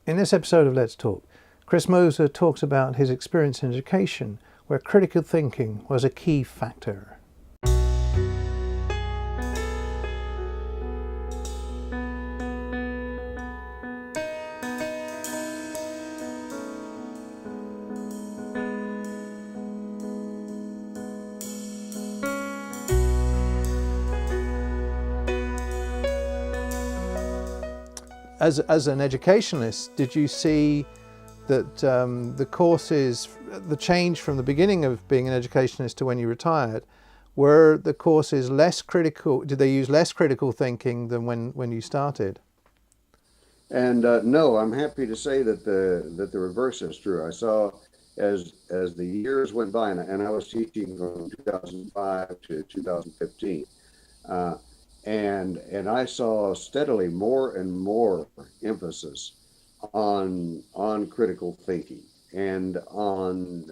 In this episode of Let's Talk, Chris Moser talks about his experience in education where critical thinking was a key factor. As an educationalist, did you see that the courses, the change from the beginning of being an educationalist to when you retired, were the courses less critical? Did they use less critical thinking than when you started? And no, I'm happy to say that the reverse is true. I saw as the years went by, and I was teaching from 2005 to 2015. And I saw steadily more and more emphasis on critical thinking and on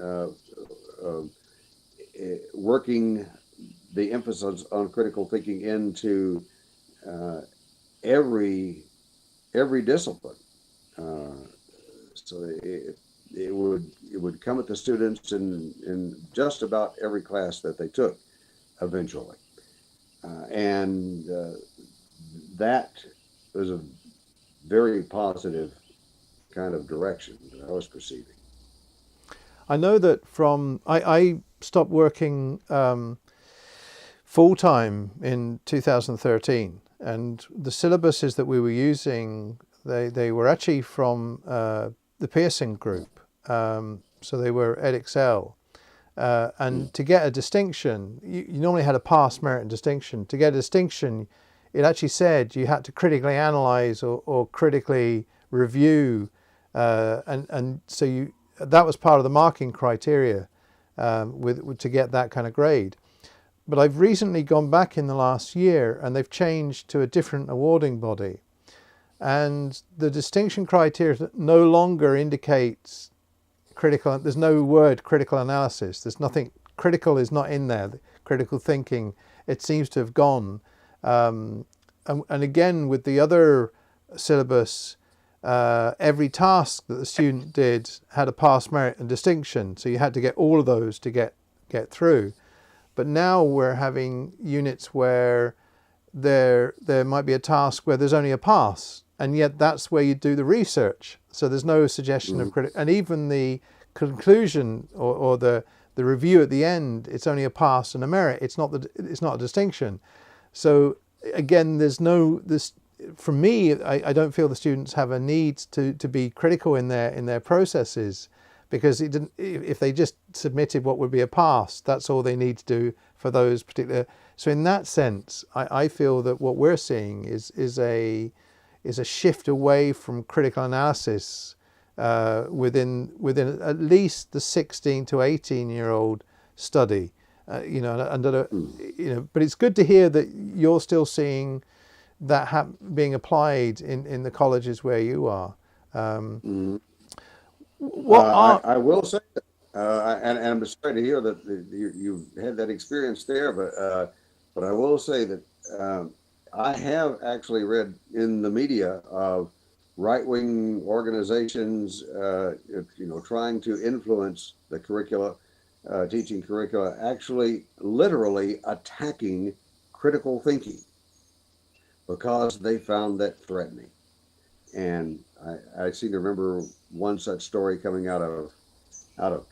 working the emphasis on critical thinking into every discipline. So it would come at the students in just about every class that they took eventually. And that was a very positive kind of direction that I was perceiving. I know that I stopped working full-time in 2013, and the syllabuses that we were using, they were actually from the Pearson group, so they were EdXL. And to get a distinction, you normally had a pass, merit and distinction. To get a distinction, it actually said you had to critically analyze or critically review, and so that was part of the marking criteria to get that kind of grade. But I've recently gone back in the last year and they've changed to a different awarding body, and the distinction criteria no longer indicates critical. There's no word critical analysis. There's nothing. Critical is not in there. Critical thinking, it seems to have gone. And again, with the other syllabus, every task that the student did had a pass, merit and distinction. So you had to get all of those to get through. But now we're having units where there might be a task where there's only a pass, and yet that's where you do the research. So there's no suggestion of critical, and even the conclusion or the review at the end, it's only a pass and a merit. It's not a distinction. So again, for me, I don't feel the students have a need to be critical in their processes, because if they just submitted what would be a pass, that's all they need to do for those particular. So in that sense, I feel that what we're seeing is a shift away from critical analysis within at least the 16 to 18-year-old study. But it's good to hear that you're still seeing that being applied in the colleges where you are. I will say that, and I'm sorry to hear that you've had that experience there, but I will say that I have actually read in the media of right-wing organizations, trying to influence the curricula, teaching curricula, actually literally attacking critical thinking because they found that threatening. And I seem to remember one such story coming out of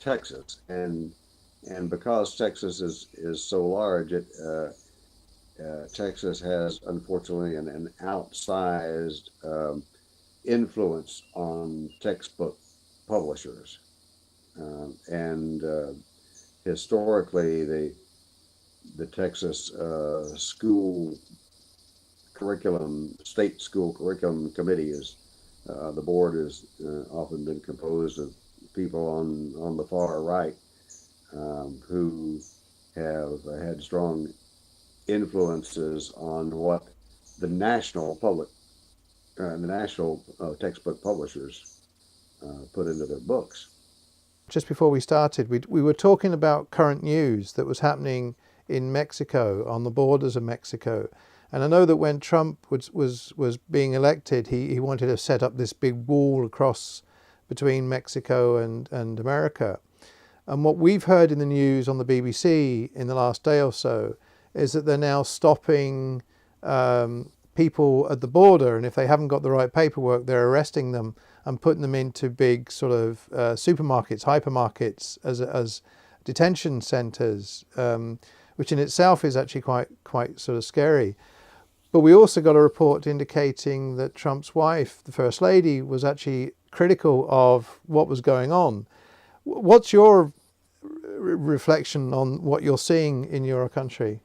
Texas, and because Texas is so large, Texas has unfortunately an outsized influence on textbook publishers, and historically the Texas state school curriculum committee the board has often been composed of people on the far right who have had strong influences on what the national textbook publishers put into their books. Just before we started, we were talking about current news that was happening in Mexico, on the borders of Mexico. And I know that when Trump was being elected, he wanted to set up this big wall across between Mexico and America. And what we've heard in the news on the BBC in the last day or so is that they're now stopping people at the border, and if they haven't got the right paperwork, they're arresting them and putting them into big sort of supermarkets, hypermarkets as detention centres, which in itself is actually quite sort of scary. But we also got a report indicating that Trump's wife, the First Lady, was actually critical of what was going on. What's your reflection on what you're seeing in your country?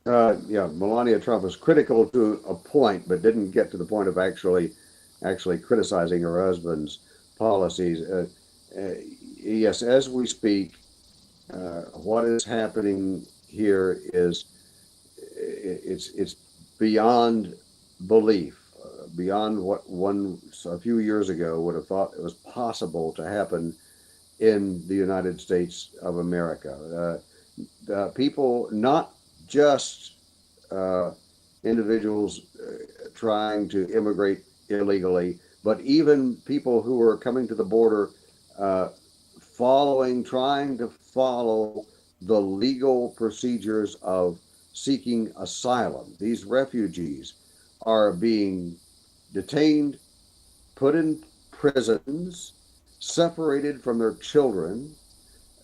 Yeah, Melania Trump was critical to a point, but didn't get to the point of actually criticizing her husband's policies. Yes, as we speak, what is happening here is it's beyond belief, beyond what one a few years ago would have thought it was possible to happen in the United States of America. People, not just individuals trying to immigrate illegally, but even people who are coming to the border, trying to follow the legal procedures of seeking asylum. These refugees are being detained, put in prisons, separated from their children,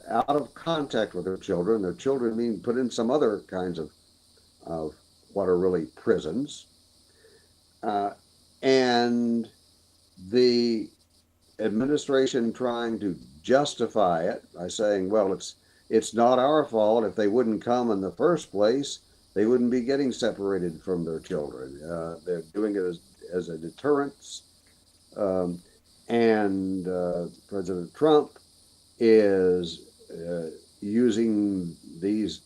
out of contact with their children being put in some other kinds of what are really prisons. And the administration trying to justify it by saying, well, it's not our fault. If they wouldn't come in the first place, they wouldn't be getting separated from their children. They're doing it as a deterrence. And President Trump is using these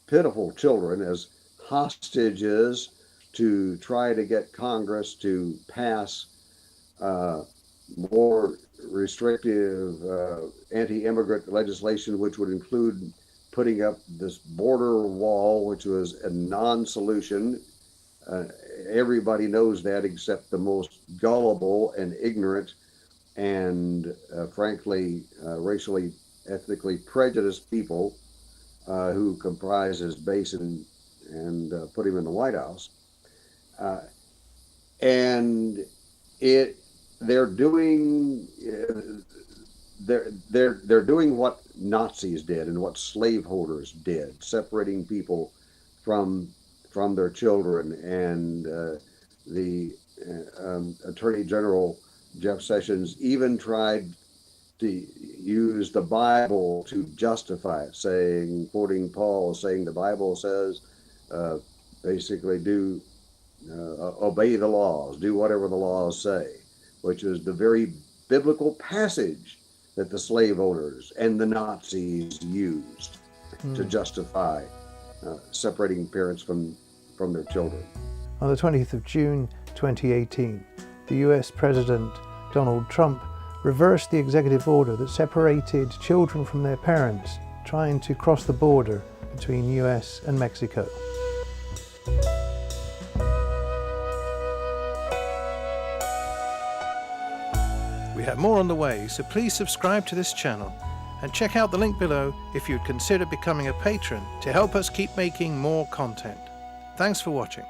pitiful children as hostages to try to get Congress to pass more restrictive anti-immigrant legislation, which would include putting up this border wall, which was a non-solution. Everybody knows that except the most gullible and ignorant and frankly racially, ethnically prejudiced people who comprise his base and put him in the White House. And they're doing what Nazis did and what slaveholders did, separating people from their children. And the Attorney General Jeff Sessions even tried to use the Bible to justify it, quoting Paul, saying the Bible says basically obey the laws, do whatever the laws say, which is the very biblical passage that the slave owners and the Nazis used to justify separating parents from their children. On the 20th of June 2018, the US President Donald Trump reversed the executive order that separated children from their parents trying to cross the border between US and Mexico. We have more on the way, so please subscribe to this channel and check out the link below if you'd consider becoming a patron to help us keep making more content. Thanks for watching.